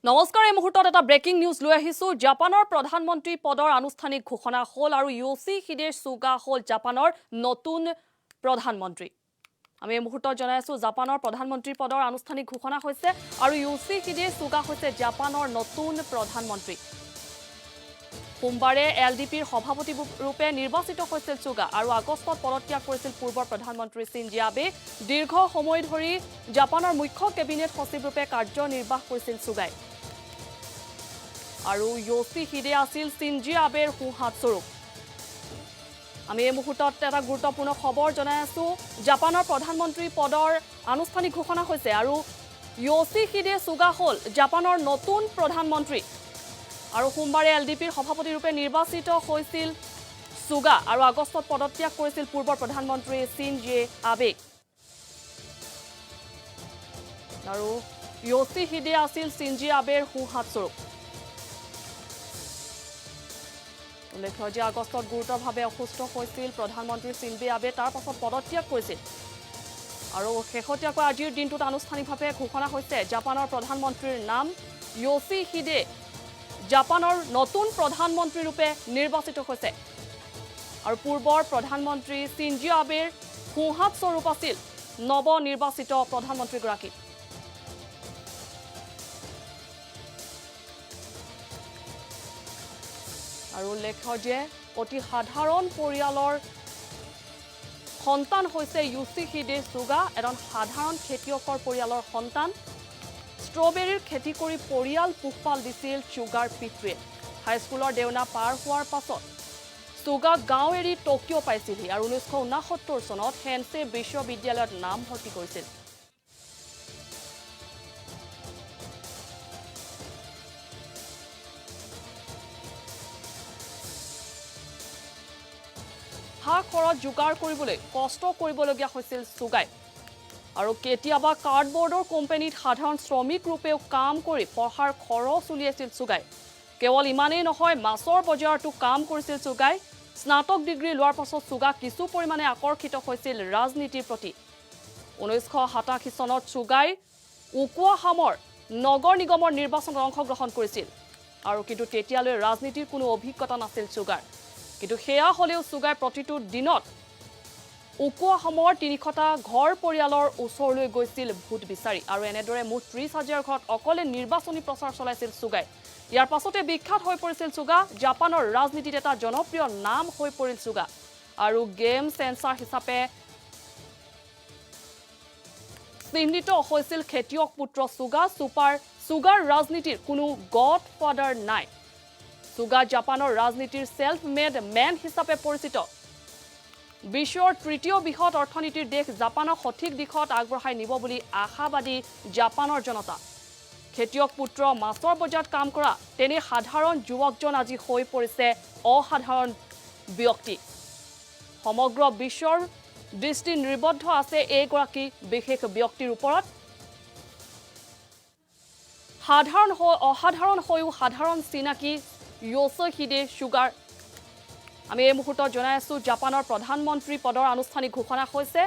নমস্কাৰ এই মুহূৰ্তত এটা ব্ৰেকিং নিউজ লৈ আহিছো জাপানৰ প্ৰধানমন্ত্ৰী পদৰ আনুষ্ঠানিক ঘোষণা হ'ল আৰু ইয়োশিহিডে সুগা হ'ল জাপানৰ নতুন প্ৰধানমন্ত্ৰী আমি এই মুহূৰ্তত জনাই আছো জাপানৰ প্ৰধানমন্ত্ৰী পদৰ আনুষ্ঠানিক ঘোষণা হৈছে আৰু ইয়োশিহিডে সুগা হৈছে জাপানৰ নতুন প্ৰধানমন্ত্ৰী সোমবাৰে এলডিপিৰ সভাপতি ৰূপে নিৰ্বাচিত হৈছিল সুগা আৰু আগষ্টত পদত্যাগ কৰিছিল পূৰ্বৰ প্ৰধানমন্ত্ৰী শিনজো আবে দীৰ্ঘ সময় ধৰি জাপানৰ মুখ্য কেবিনেট সচিব ৰূপে কাৰ্যনিৰ্বাহ কৰিছিল সুগাই আৰু ইয়োশিহিডে আছিল শিনজো আবেৰ সোঁহাত স্বৰূপ আমি এই মুহূৰ্তত এটা গুৰুত্বপূৰ্ণ খবৰ জনাই আছো জাপানৰ প্ৰধানমন্ত্ৰী পদৰ আনুষ্ঠানিক ঘোষণা হৈছে আৰু ইয়োশিহিডে সুগা হ'ল জাপানৰ নতুন প্ৰধানমন্ত্ৰী আৰু সোমবাৰে এলডিপিৰ সভাপতি ৰূপে নিৰ্বাচিত হৈছিল সুগা আৰু আগষ্টত পদত্যাগ কৰিছিল পূৰ্বৰ প্ৰধানমন্ত্ৰী শিনজো আবে আৰু ইয়োশিহিডে আছিল শিনজো আবেৰ সোঁহাত স্বৰূপ উল্লেখ্য যে আগষ্টত গুৰুতৰভাৱে অসুস্থ হৈছিল প্ৰধানমন্ত্ৰী শিনজো আবে তাৰ পাছত পদত্যাগ কৰিছিল আৰু শেহতীয়াকৈ আজিৰ দিনটোত আনুষ্ঠানিকভাৱে ঘোষণা হৈছে জাপানৰ প্ৰধানমন্ত্ৰীৰ নাম ইয়োশিহিডে জাপানৰ নতুন প্ৰধানমন্ত্ৰী ৰূপে নিৰ্বাচিত হৈছে আৰু পূৰ্বৰ প্ৰধানমন্ত্ৰী শিনজো আবেৰ সোঁহাত স্বৰূপ আছিল নৱ নিৰ্বাচিত প্ৰধানমন্ত্ৰীগৰাকী আৰু উল্লেখ্য যে অতি সাধাৰণ পৰিয়ালৰ সন্তান হৈছে ইয়োশিহিডে সুগা এজন সাধাৰণ খেতিয়কৰ পৰিয়ালৰ সন্তান ষ্ট্ৰবেৰীৰ খেতি কৰি পৰিয়াল পোহপাল দিছিল সুগাৰ পিতৃয়ে হাইস্কুলৰ দেউনা পাৰ হোৱাৰ পাছত সুগা গাঁও এৰি টকিঅ' পাইছিলহি আৰু 1969 চনত হেনছে বিশ্ববিদ্যালয়ত নাম ভৰ্তি কৰিছিল খৰচ যোগাৰ কৰিবলৈ কষ্ট কৰিবলগীয়া হৈছিল সুগাই আৰু কেতিয়াবা কাৰ্ডবোৰ্ডৰ কোম্পানীত সাধাৰণ শ্ৰমিক ৰূপেও কাম কৰি পঢ়াৰ খৰচ উলিয়াইছিল সুগাই কেৱল ইমানেই নহয় মাছৰ বজাৰতো কাম কৰিছিল সুগাই স্নাতক ডিগ্ৰী লোৱাৰ পাছত সুগা কিছু পৰিমাণে আকৰ্ষিত হৈছিল ৰাজনীতিৰ প্ৰতি 1987 চনত সুগাই উকুৱাহামৰ নগৰ নিগমৰ নিৰ্বাচনত অংশগ্ৰহণ কৰিছিল আৰু কিন্তু তেতিয়ালৈ ৰাজনীতিৰ কোনো অভিজ্ঞতা নাছিল সুগাৰ কিন্তু হেয়া হলেও সুগাই প্ৰতিটো দিনত উকুৱাহামৰ 300টা ঘৰ পৰিয়ালৰ ওচৰলৈ গৈছিল ভোট বিচাৰি আৰু এনেদৰে মুঠ 30,000 ঘৰত অকলে নিৰ্বাচনী প্ৰচাৰ চলাইছিল সুগাই ইয়াৰ পাছতে বিখ্যাত হৈ পৰিছিল সুগা জাপানৰ ৰাজনীতিত এটা জনপ্ৰিয় নাম হৈ পৰিল সুগা আৰু গেম চেঞ্চাৰ হিচাপে চিহ্নিত হৈছিল খেতিয়ক পুত্ৰ সুগা সুগাৰ ৰাজনীতিৰ কোনো গডফাদাৰ নাই সুগা জাপানৰ ৰাজনীতিৰ সেলফ মেড মেন হিচাপে পৰিচিত বিশ্বৰ তৃতীয় বৃহৎ অৰ্থনীতিৰ দেশ জাপানক সঠিক দিশত আগবঢ়াই নিব বুলি আশাবাদী জাপানৰ জনতা খেতিয়ক পুত্ৰ মাছৰ বজাৰত কাম কৰা তেনে সাধাৰণ যুৱকজন আজি হৈ পৰিছে অসাধাৰণ ব্যক্তি সমগ্ৰ বিশ্বৰ দৃষ্টি নিবদ্ধ আছে এইগৰাকী বিশেষ ব্যক্তিৰ ওপৰত অসাধাৰণ হৈও সাধাৰণ চিনাকি ইয়োশিহিডে সুগাৰ আমি এই মুহূৰ্তত জনাই আছো জাপানৰ প্ৰধানমন্ত্ৰী পদৰ আনুষ্ঠানিক ঘোষণা হৈছে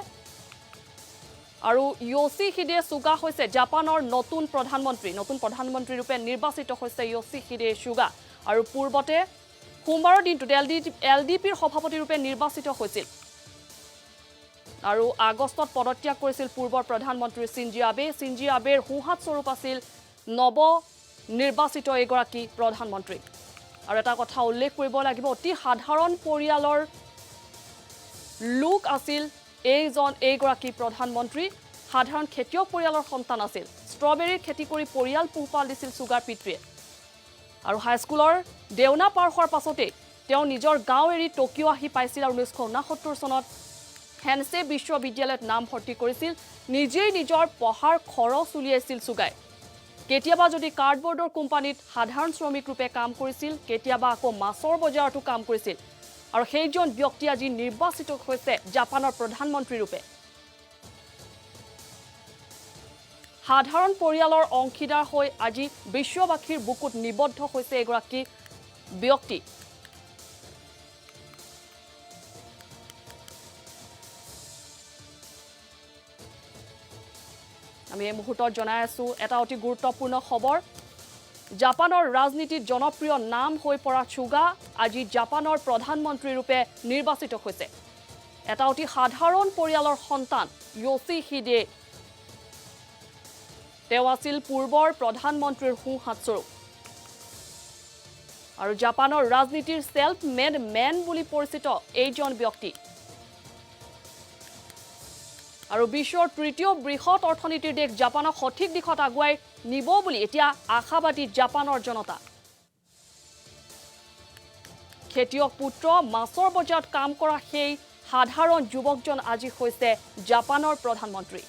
আৰু ইয়োশিহিডে সুগা হৈছে জাপানৰ নতুন প্ৰধানমন্ত্ৰী ৰূপে নিৰ্বাচিত হৈছে ইয়োশিহিডে সুগা আৰু পূৰ্বতে সোমবাৰৰ দিনটোত এলডিপিৰ সভাপতি ৰূপে নিৰ্বাচিত হৈছিল আৰু আগষ্টত পদত্যাগ কৰিছিল পূৰ্বৰ প্ৰধানমন্ত্ৰী শিনজো আবেৰ সোঁহাত স্বৰূপ আছিল নৱ নিৰ্বাচিত এগৰাকী প্ৰধানমন্ত্ৰী আৰু এটা কথা উল্লেখ কৰিব লাগিব অতি সাধাৰণ পৰিয়ালৰ লোক আছিল এইগৰাকী প্ৰধানমন্ত্ৰী সাধাৰণ খেতিয়ক পৰিয়ালৰ সন্তান আছিল ষ্ট্ৰবেৰীৰ খেতি কৰি পৰিয়াল পোহপাল দিছিল সুগাৰ পিতৃয়ে আৰু হাইস্কুলৰ দেউনা পাৰ হোৱাৰ পাছতে তেওঁ নিজৰ গাঁও এৰি টকিঅ' আহি পাইছিল আৰু 1969 চনত হেনছে বিশ্ববিদ্যালয়ত নাম ভৰ্তি কৰিছিল নিজেই নিজৰ পঢ়াৰ খৰচ উলিয়াইছিল সুগাই কেতিয়াবা যদি কাৰ্ডবোৰ্ডৰ কোম্পানীত সাধাৰণ শ্ৰমিক ৰূপে কাম কৰিছিল কেতিয়াবা আকৌ মাছৰ বজাৰতো কাম কৰিছিল আৰু সেইজন ব্যক্তি আজি নিৰ্বাচিত হৈছে জাপানৰ প্ৰধানমন্ত্ৰী ৰূপে সাধাৰণ পৰিয়ালৰ অংশীদাৰ হৈ আজি বিশ্ববাসীৰ বুকুত নিবদ্ধ হৈছে এগৰাকী ব্যক্তি আমি এই মুহূৰ্তত জনাই আছো এটা অতি গুৰুত্বপূৰ্ণ খবৰ জাপানৰ ৰাজনীতিত জনপ্ৰিয় নাম হৈ পৰা চুগা আজি জাপানৰ প্ৰধানমন্ত্ৰী ৰূপে নিৰ্বাচিত হৈছে এটা অতি সাধাৰণ পৰিয়ালৰ সন্তান য়োশিহিডে তেওঁ আছিল পূৰ্বৰ প্ৰধানমন্ত্ৰীৰ সোঁহাতস্বৰূপ আৰু জাপানৰ ৰাজনীতিৰ সেল্ফ মেড মেন বুলি পৰিচিত এইজন ব্যক্তি আৰু বিশ্বৰ তৃতীয় বৃহৎ অৰ্থনীতিৰ দেশ জাপানক সঠিক দিশত আগুৱাই নিব বুলি এতিয়া আশাবাদী জাপানৰ জনতা খেতিয়ক পুত্ৰ মাছৰ বজাৰত কাম কৰা সেই সাধাৰণ যুৱকজন আজি হৈছে জাপানৰ প্ৰধানমন্ত্ৰী